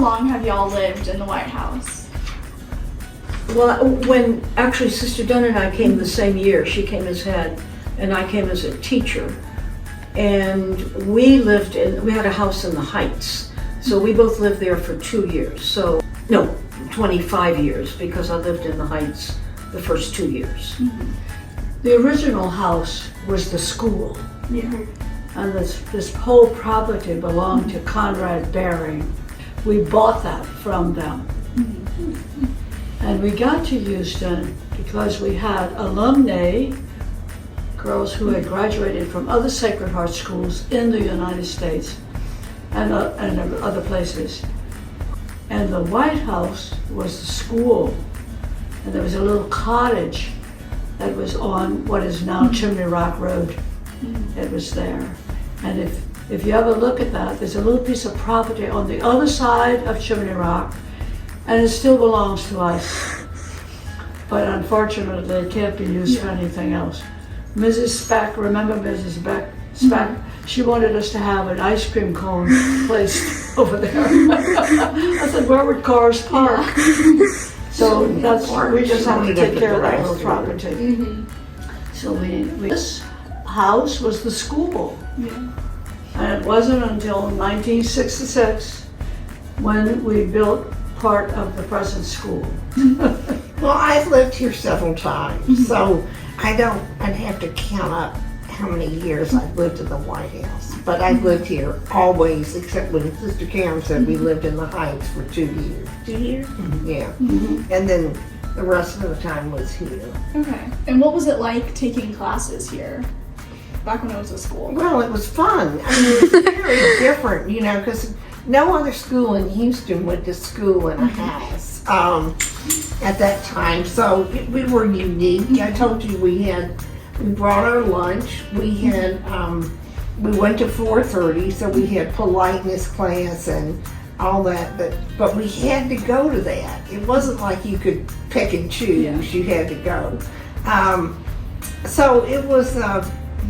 long have y'all lived in the White House? Well, when actually Sister Dunn and I came the same year, she came as head and I came as a teacher. And we had a house in the Heights. So we both lived there for 2 years. So, no, 25 years, because I lived in the Heights the first 2 years. Mm-hmm. The original house was the school. Yeah. And this whole property belonged to Conrad Baring. We bought that from them. And we got to Houston because we had alumni, girls who had graduated from other Sacred Heart schools in the United States and other places. And the White House was the school. And there was a little cottage that was on what is now Chimney Rock Road. It was there. And if you ever look at that, there's a little piece of property on the other side of Chimney Rock, and it still belongs to us. But unfortunately, it can't be used for anything else. Mrs. Speck, remember Mrs. Speck? She wanted us to have an ice cream cone placed over there. I said, where would cars park? So we just have to take care of that little property. So this house was the school. Yeah. And it wasn't until 1966 when we built part of the present school. Well, I've lived here several times, so I'd have to count up how many years I've lived in the White House. But I've lived here always, except when Sister Karen said we lived in the Heights for 2 years. 2 years? Yeah. And then the rest of the time was here. Okay. And what was it like taking classes here back when it was a school? Well, it was fun. I mean, it was very different, you know, because no other school in Houston went to school in a house at that time. So we were unique. I told you we brought our lunch. We went to 4:30, so we had politeness class and all that. But we had to go to that. It wasn't like you could pick and choose. Yeah. You had to go. So it was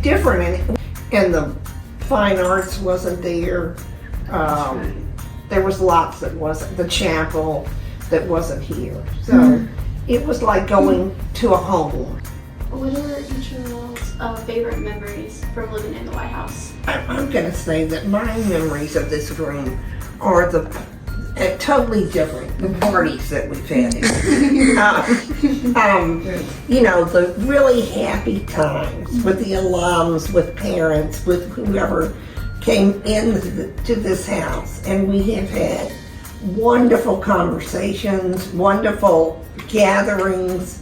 different, and the fine arts wasn't there. There was lots that wasn't. The chapel that wasn't here. So it was like going to a home. What are each of y'all's favorite memories from living in the White House? I'm going to say that my memories of this room are totally different. The parties that we've had. You know, the really happy times with the alums, with parents, with whoever came into this house, and we have had wonderful conversations, wonderful gatherings.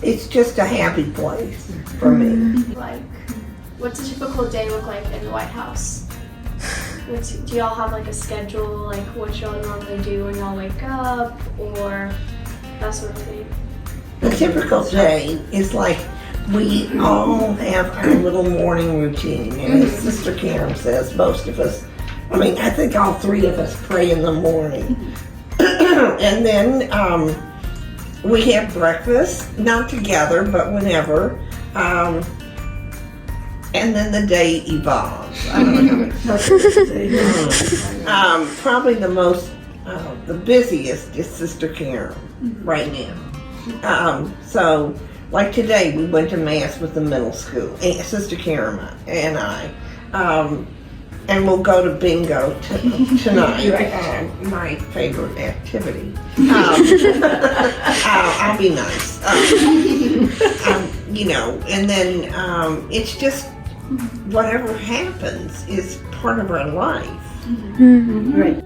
It's just a happy place for me. Like, what's a typical day look like in the White House? Do y'all have like a schedule, like what y'all normally do when y'all wake up, or that sort of thing? The typical day is like we all have our little morning routine, and as Sister Karen says, most of us, I mean, I think all three of us pray in the morning. And then we have breakfast, not together, but whenever. And then the day evolves. I don't know. Probably the busiest is Sister Karen right now. So, like today, we went to Mass with the middle school, Sister Karen and I. And we'll go to bingo tonight, my favorite activity. I'll be nice. You know, and then it's just whatever happens is part of our life. Right.